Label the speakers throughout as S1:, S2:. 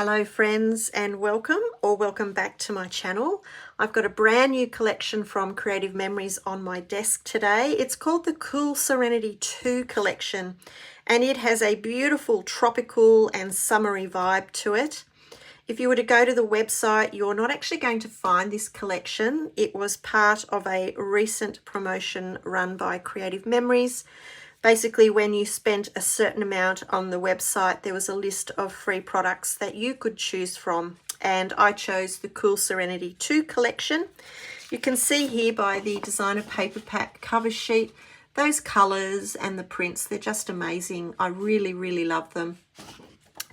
S1: Hello friends and welcome back to my channel. I've got a brand new collection from Creative Memories on my desk today. It's called the Cool Serenity 2 collection and it has a beautiful tropical and summery vibe to it. If you were to go to the website, you're not actually going to find this collection. It was part of a recent promotion run by Creative Memories. Basically, when you spent a certain amount on the website, there was a list of free products that you could choose from. And I chose the Cool Serenity 2 collection. You can see here by the designer paper pack cover sheet, those colors and the prints, they're just amazing. I really love them.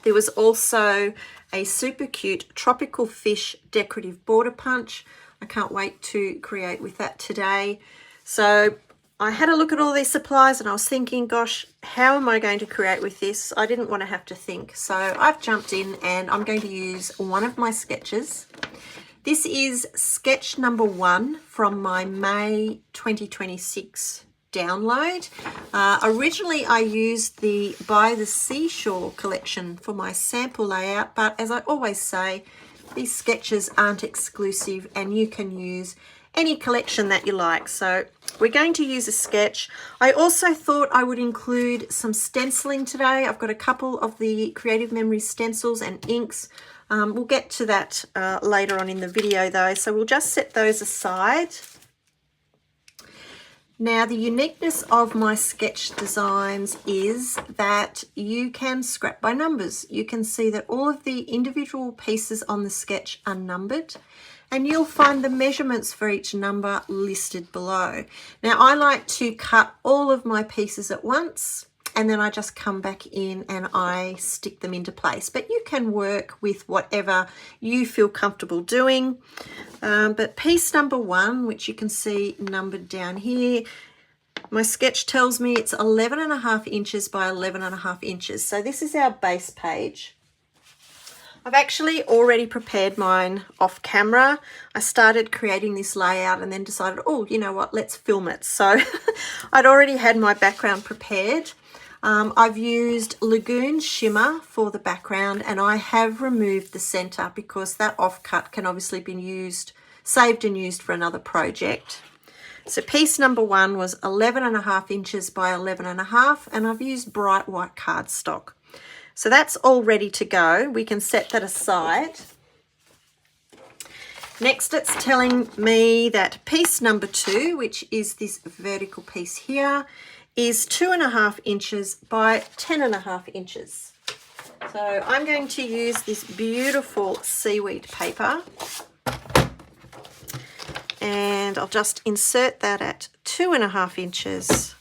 S1: There was also a super cute tropical fish decorative border punch. I can't wait to create with that today. So I had a look at all these supplies and I was thinking, gosh, how am I going to create with this? I didn't want to have to think. So I've jumped in and I'm going to use one of my sketches. This is sketch number 1 from my May 2026 download. Originally I used the By the Seashore collection for my sample layout, but as I always say, these sketches aren't exclusive and you can use any collection that you like. So we're going to use a sketch. I also thought I would include some stenciling today. I've got a couple of the Creative Memories stencils and inks. We'll get to that later on in the video though, so we'll just set those aside. Now, the uniqueness of my sketch designs is that you can scrap by numbers. You can see that all of the individual pieces on the sketch are numbered, and you'll find the measurements for each number listed below. Now, I like to cut all of my pieces at once, and then I just come back in and I stick them into place. But you can work with whatever you feel comfortable doing. But piece number 1, which you can see numbered down here, my sketch tells me it's 11.5 inches by 11.5 inches. So this is our base page. I've actually already prepared mine off camera. I started creating this layout and then decided, oh, you know what, let's film it. So I'd already had my background prepared. I've used Lagoon Shimmer for the background and I have removed the center because that offcut can obviously be saved and used for another project. So piece number 1 was 11.5 inches by 11.5 and I've used bright white cardstock. So that's all ready to go. We can set that aside. Next, it's telling me that piece number 2, which is this vertical piece here, is 2.5 inches by 10.5 inches. So I'm going to use this beautiful seaweed paper and I'll just insert that at 2.5 inches.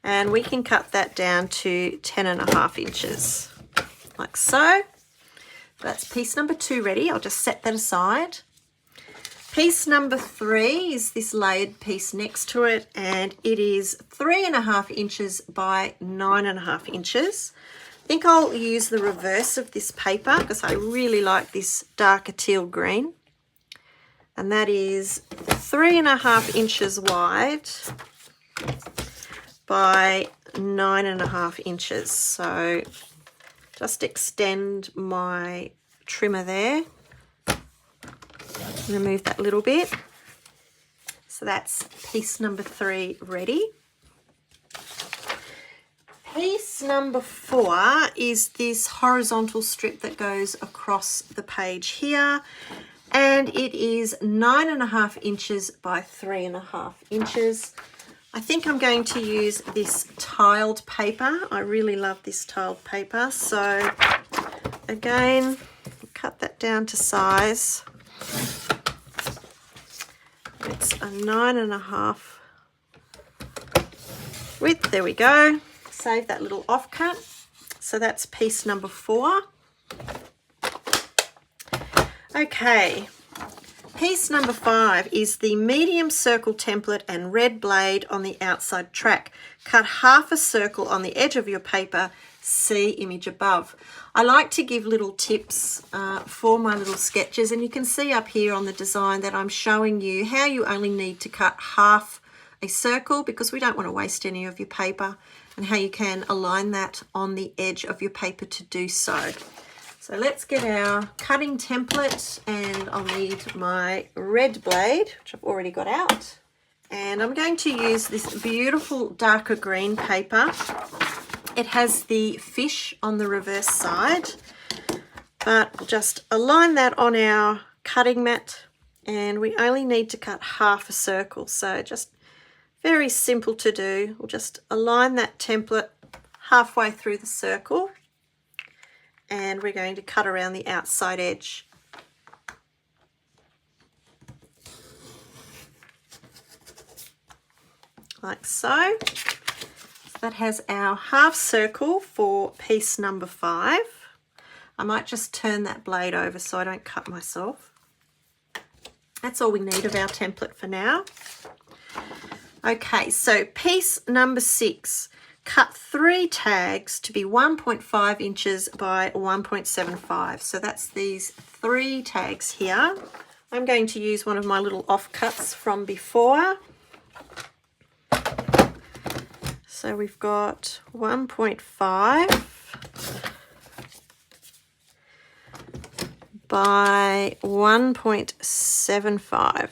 S1: And we can cut that down to 10.5 inches, like so. That's piece number 2 ready. I'll just set that aside. Piece number 3 is this layered piece next to it, and it is 3.5 inches by 9.5 inches. I think I'll use the reverse of this paper because I really like this darker teal green. And that is 3.5 inches wide by 9.5 inches. So just extend my trimmer there, remove that little bit. So that's piece number 3 ready. Piece number 4 is this horizontal strip that goes across the page here, and it is 9.5 inches by 3.5 inches. I think I'm going to use this tiled paper. I really love this tiled paper. So again, cut that down to size. It's a 9.5 width. There we go. Save that little offcut. So that's piece number 4. Okay. Piece number 5 is the medium circle template and red blade on the outside track. Cut half a circle on the edge of your paper, see image above. I like to give little tips for my little sketches, and you can see up here on the design that I'm showing you how you only need to cut half a circle because we don't want to waste any of your paper. and how you can align that on the edge of your paper to do so. So let's get our cutting template, and I'll need my red blade, which I've already got out. And I'm going to use this beautiful darker green paper. It has the fish on the reverse side, but we'll just align that on our cutting mat, and we only need to cut half a circle. So just very simple to do. We'll just align that template halfway through the circle, and we're going to cut around the outside edge. Like so. That has our half circle for piece number 5. I might just turn that blade over so I don't cut myself. That's all we need of our template for now. Okay, so piece number 6. Cut 3 tags to be 1.5 inches by 1.75. So that's these 3 tags here. I'm going to use one of my little offcuts from before. So we've got 1.5 by 1.75.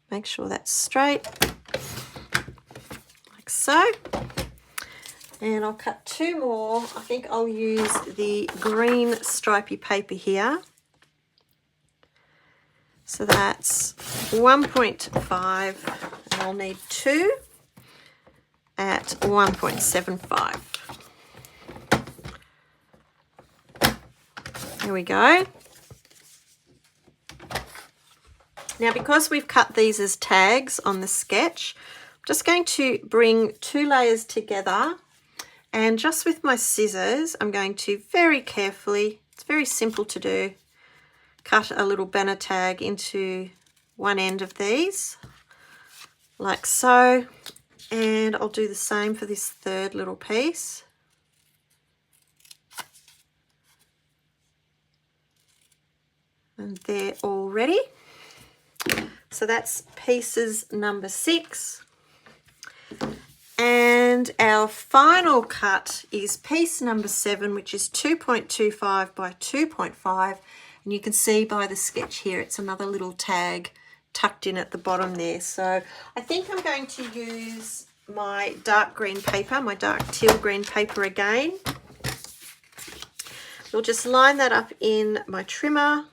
S1: Make sure that's straight, like so. And I'll cut 2 more. I think I'll use the green stripy paper here. So that's 1.5, and I'll need 2 at 1.75. There we go. Now, because we've cut these as tags on the sketch, I'm just going to bring 2 layers together, and just with my scissors, I'm going to very carefully, it's very simple to do, cut a little banner tag into one end of these, like so. And I'll do the same for this 3rd little piece. And they're all ready. So that's pieces number 6. And our final cut is piece number 7, which is 2.25 by 2.5. And you can see by the sketch here, it's another little tag tucked in at the bottom there. So I think I'm going to use my dark green paper, my dark teal green paper again. We'll just line that up in my trimmer.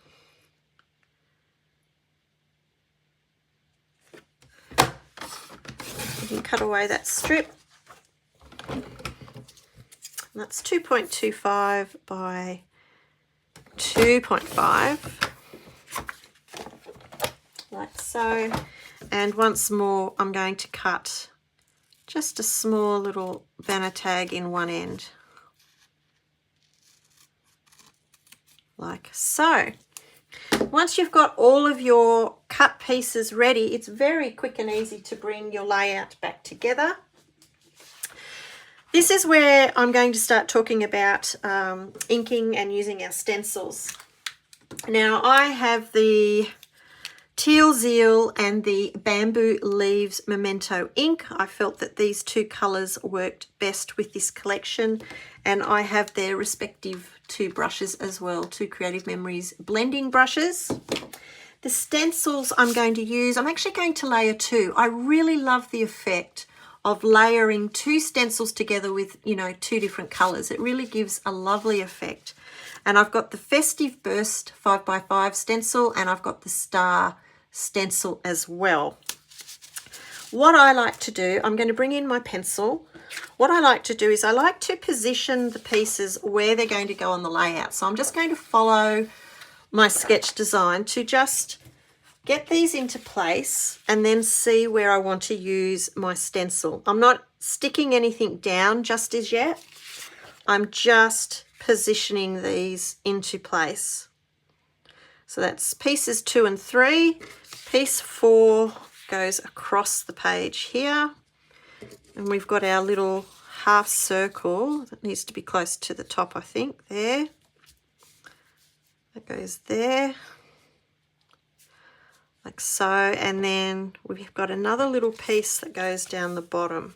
S1: You can cut away that strip. And that's 2.25 by 2.5. Like so. And once more, I'm going to cut just a small little banner tag in one end, like so. Once you've got all of your cut pieces ready, it's very quick and easy to bring your layout back together. This is where I'm going to start talking about inking and using our stencils. Now, I have the Teal Zeal and the Bamboo Leaves Memento ink. I felt that these 2 colours worked best with this collection, and I have their respective 2 brushes as well, 2 Creative Memories blending brushes. The stencils I'm going to use, I'm actually going to layer 2. I really love the effect of layering 2 stencils together with, you know, 2 different colours. It really gives a lovely effect. And I've got the Festive Burst 5x5 stencil, and I've got the Star stencil as well. What I like to do, I'm going to bring in my pencil. What I like to do is I like to position the pieces where they're going to go on the layout. So I'm just going to follow my sketch design to just get these into place and then see where I want to use my stencil. I'm not sticking anything down just as yet. I'm just positioning these into place. So that's pieces 2 and 3. Piece 4 goes across the page here. And we've got our little half circle that needs to be close to the top, I think, there. That goes there, like so. And then we've got another little piece that goes down the bottom.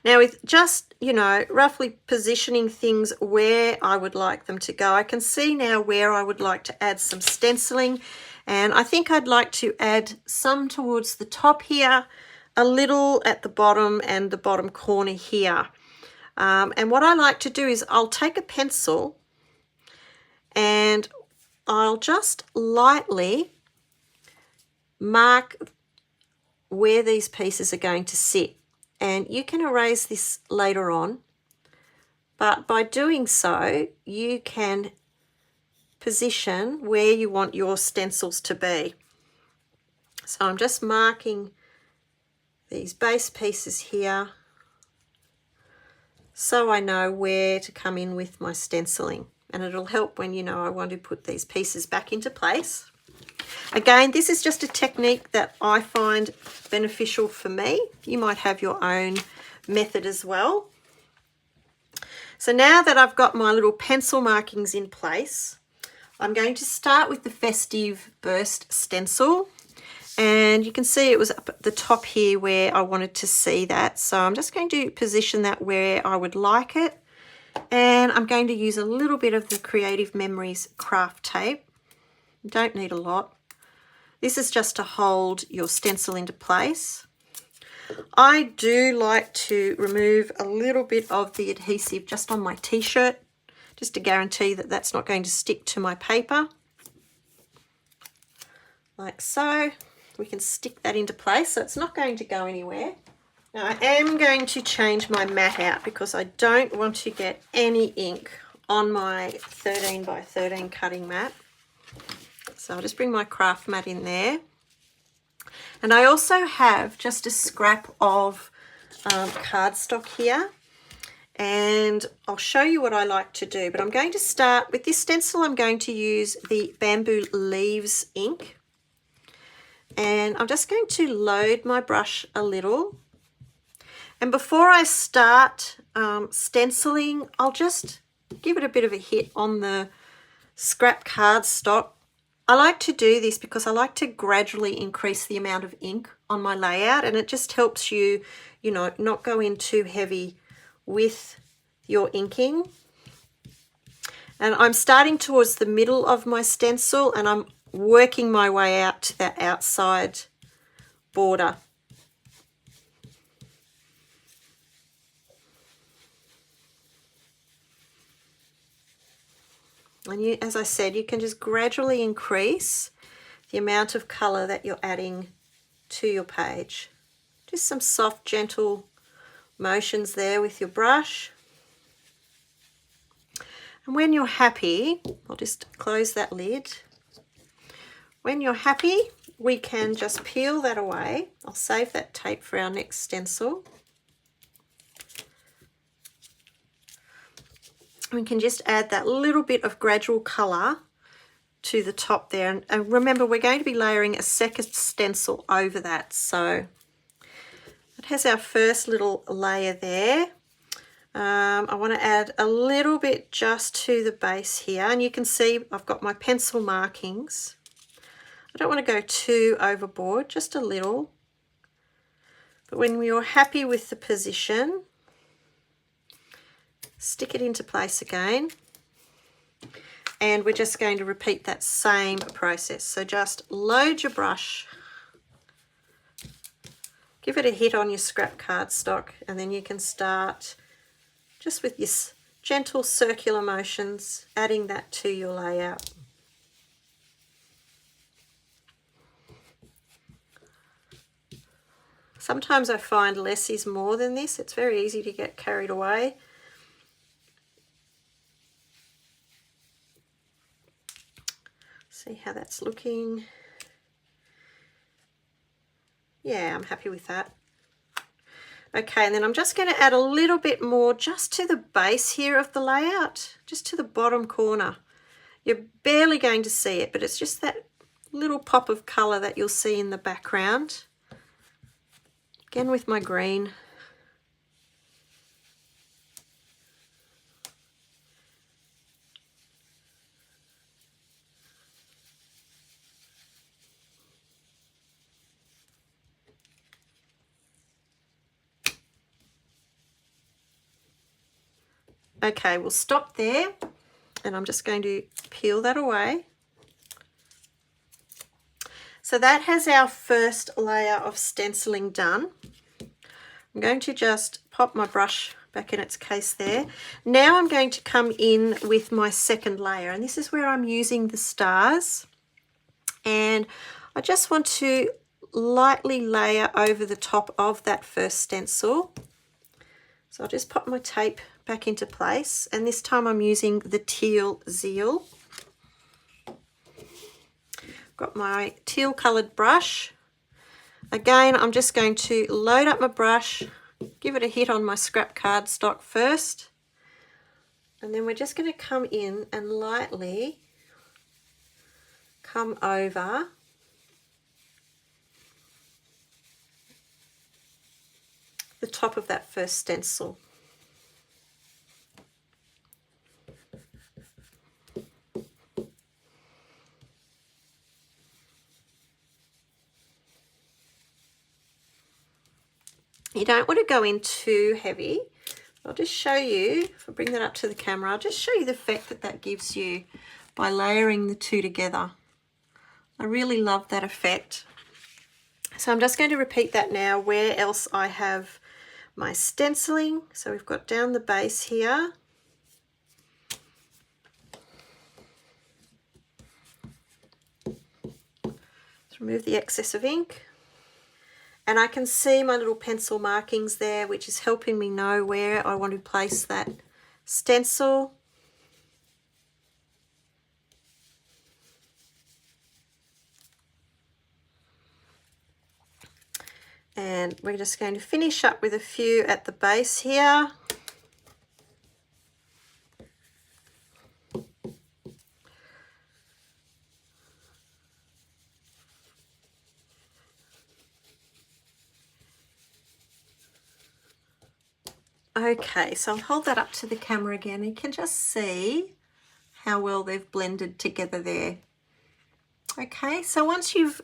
S1: Now with just, you know, roughly positioning things where I would like them to go, I can see now where I would like to add some stenciling. And I think I'd like to add some towards the top here, a little at the bottom and the bottom corner here. And what I like to do is I'll take a pencil and I'll just lightly mark where these pieces are going to sit. And you can erase this later on, but by doing so, you can position where you want your stencils to be. So I'm just marking these base pieces here so I know where to come in with my stenciling. And it'll help when, you know, I want to put these pieces back into place. Again, this is just a technique that I find beneficial for me. You might have your own method as well. So now that I've got my little pencil markings in place, I'm going to start with the Festive Burst stencil. And you can see it was up at the top here where I wanted to see that. So I'm just going to position that where I would like it. And I'm going to use a little bit of the Creative Memories craft tape. You don't need a lot. This is just to hold your stencil into place. I do like to remove a little bit of the adhesive just on my t-shirt, just to guarantee that that's not going to stick to my paper. Like so. We can stick that into place so it's not going to go anywhere. Now I am going to change my mat out because I don't want to get any ink on my 13 by 13 cutting mat. So I'll just bring my craft mat in there. And I also have just a scrap of cardstock here. And I'll show you what I like to do. But I'm going to start with this stencil. I'm going to use the Bamboo Leaves ink. And I'm just going to load my brush a little. And before I start stenciling, I'll just give it a bit of a hit on the scrap cardstock. I like to do this because I like to gradually increase the amount of ink on my layout, and it just helps you, you know, not go in too heavy with your inking. And I'm starting towards the middle of my stencil and I'm working my way out to that outside border. And you, as I said, you can just gradually increase the amount of colour that you're adding to your page. Just some soft, gentle motions there with your brush. And when you're happy, I'll just close that lid. When you're happy, we can just peel that away. I'll save that tape for our next stencil. We can just add that little bit of gradual colour to the top there. And remember, we're going to be layering a second stencil over that. So it has our first little layer there. I want to add a little bit just to the base here. And you can see I've got my pencil markings. I don't want to go too overboard, just a little. But when you're happy with the position, stick it into place again, and we're just going to repeat that same process. So just load your brush, give it a hit on your scrap cardstock, and then you can start just with your gentle circular motions, adding that to your layout. Sometimes I find less is more than this. It's very easy to get carried away. See how that's looking. Yeah, I'm happy with that. Okay, and then I'm just going to add a little bit more just to the base here of the layout, just to the bottom corner. You're barely going to see it, but it's just that little pop of colour that you'll see in the background. Again with my green. Okay, we'll stop there, and I'm just going to peel that away. So that has our first layer of stenciling done. I'm going to just pop my brush back in its case there. Now I'm going to come in with my second layer, and this is where I'm using the stars. And I just want to lightly layer over the top of that first stencil. So I'll just pop my tape back into place, and this time I'm using the teal zeal. Got my teal coloured brush. Again, I'm just going to load up my brush, give it a hit on my scrap cardstock first, and then we're just going to come in and lightly come over the top of that first stencil. You don't want to go in too heavy. I'll just show you, if I bring that up to the camera, I'll just show you the effect that that gives you by layering the two together. I really love that effect. So I'm just going to repeat that now where else I have my stenciling. So we've got down the base here. Let's remove the excess of ink. And I can see my little pencil markings there, which is helping me know where I want to place that stencil. And we're just going to finish up with a few at the base here. Okay, so I'll hold that up to the camera again. You can just see how well they've blended together there. Okay, so once you've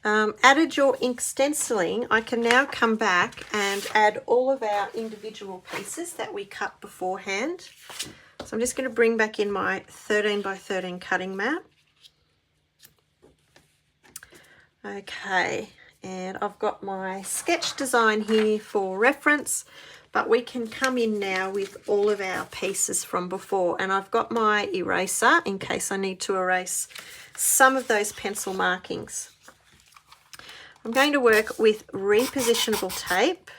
S1: added your ink stenciling, I can now come back and add all of our individual pieces that we cut beforehand. So I'm just going to bring back in my 13 by 13 cutting mat. Okay, and I've got my sketch design here for reference, but we can come in now with all of our pieces from before. And I've got my eraser in case I need to erase some of those pencil markings. I'm going to work with repositionable tape.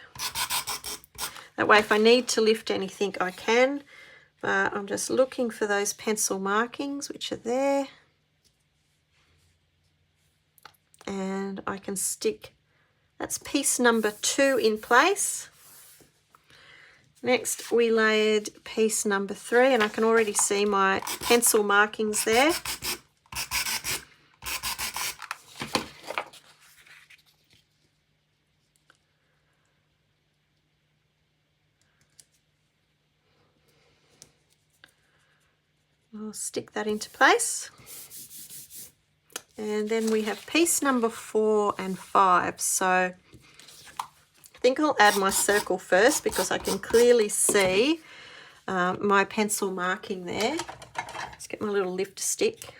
S1: That way if I need to lift anything I can, but I'm just looking for those pencil markings which are there. And I can stick, that's piece number 2 in place. Next we layered piece number 3, and I can already see my pencil markings there. I'll stick that into place. And then we have piece number 4 and 5. So I think I'll add my circle first because I can clearly see my pencil marking there. Let's get my little lift stick.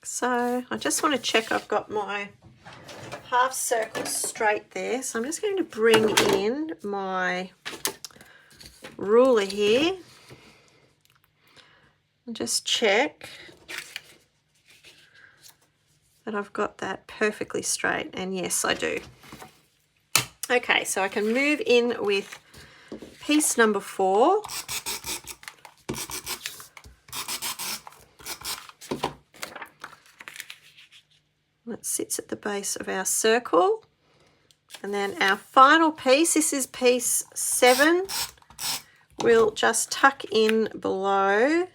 S1: So I just want to check I've got my half circle straight there. So I'm just going to bring in my ruler here and just check that I've got that perfectly straight, and yes I do. Okay, so I can move in with piece number 4. That sits at the base of our circle. And then our final piece, this is piece 7, we'll just tuck in below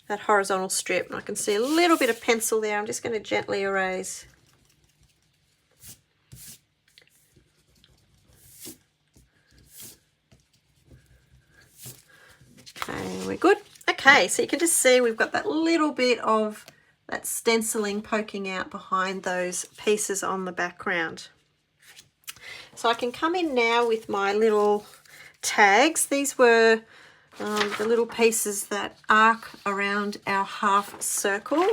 S1: that horizontal strip. And I can see a little bit of pencil there. I'm just going to gently erase. Okay, we're good. Okay. Okay, so you can just see we've got that little bit of that stenciling poking out behind those pieces on the background. So I can come in now with my little tags. These were the little pieces that arc around our half circle.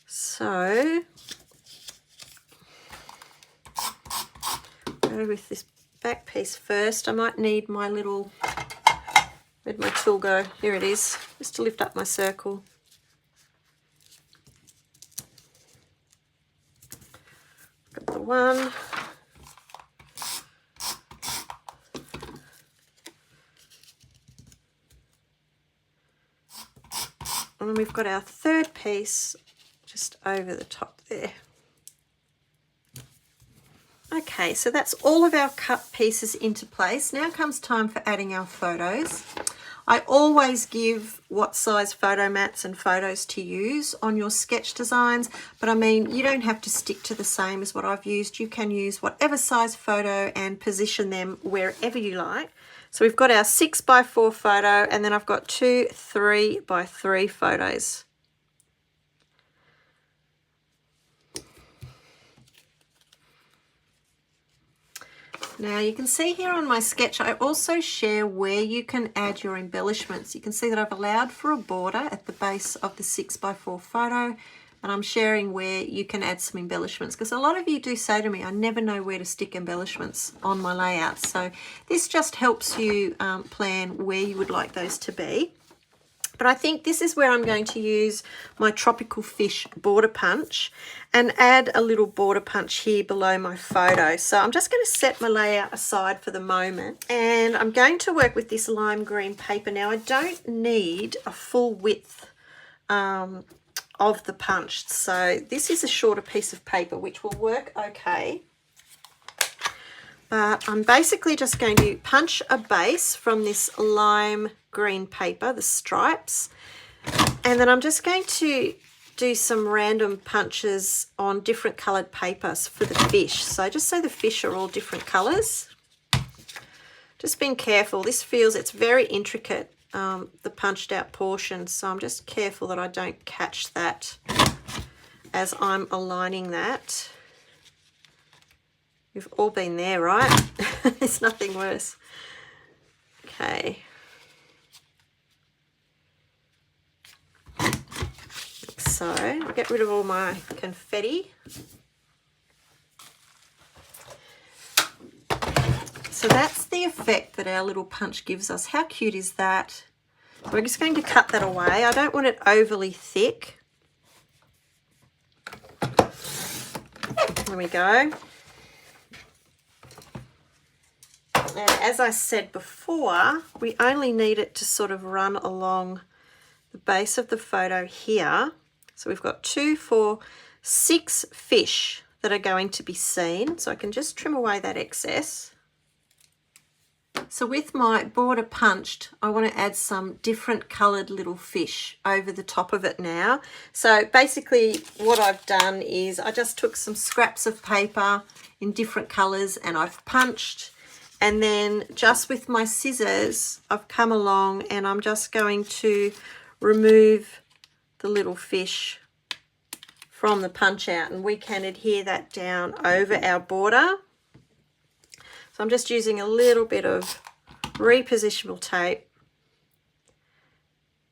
S1: So go with this back piece first. I might need my little, where'd my tool go? Here it is, just to lift up my circle. Got the one. And then we've got our third piece just over the top there. Okay, so that's all of our cut pieces into place. Now comes time for adding our photos. I always give what size photo mats and photos to use on your sketch designs, but I mean, you don't have to stick to the same as what I've used. You can use whatever size photo and position them wherever you like. So we've got our 6x4 photo, and then I've got 2 3x3 photos. Now you can see here on my sketch, I also share where you can add your embellishments. You can see that I've allowed for a border at the base of the 6x4 photo, and I'm sharing where you can add some embellishments, because a lot of you do say to me, I never know where to stick embellishments on my layouts. So this just helps you plan where you would like those to be. But I think this is where I'm going to use my tropical fish border punch and add a little border punch here below my photo. So I'm just going to set my layout aside for the moment, and I'm going to work with this lime green paper. Now I don't need a full width of the punch, so this is a shorter piece of paper which will work okay. But I'm basically just going to punch a base from this lime green paper, the stripes, and then I'm just going to do some random punches on different coloured papers for the fish. So just so the fish are all different colours. Just being careful, this feels, it's very intricate, the punched out portion, so I'm just careful that I don't catch that as I'm aligning that. We've all been there, right? There's nothing worse. Okay. So I'll get rid of all my confetti. So that's the effect that our little punch gives us. How cute is that? So we're just going to cut that away. I don't want it overly thick. There we go. And as I said before, we only need it to sort of run along the base of the photo here. So we've got 2, 4, 6 fish that are going to be seen. So I can just trim away that excess. So with my border punched, I want to add some different coloured little fish over the top of it now. So basically what I've done is I just took some scraps of paper in different colours and I've punched. And then just with my scissors, I've come along and I'm just going to remove the little fish from the punch out, and we can adhere that down over our border. So I'm just using a little bit of repositionable tape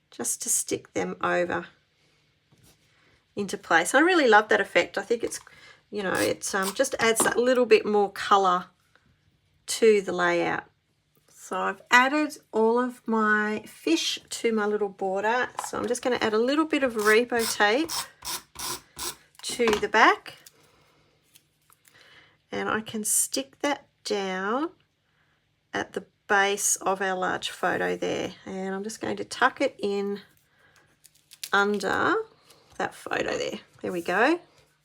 S1: just to stick them over into place. I really love that effect. I think it's, you know, it's just adds that little bit more colour to the layout. So I've added all of my fish to my little border. So I'm just going to add a little bit of repo tape to the back, and I can stick that down at the base of our large photo there, and I'm just going to tuck it in under that photo there. There we go.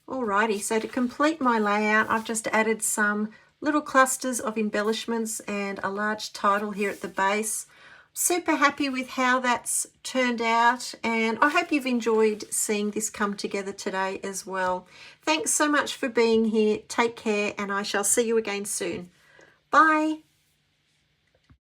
S1: Alrighty, so to complete my layout, I've just added some little clusters of embellishments and a large title here at the base. Super happy with how that's turned out, and I hope you've enjoyed seeing this come together today as well. Thanks so much for being here. Take care, and I shall see you again soon. Bye.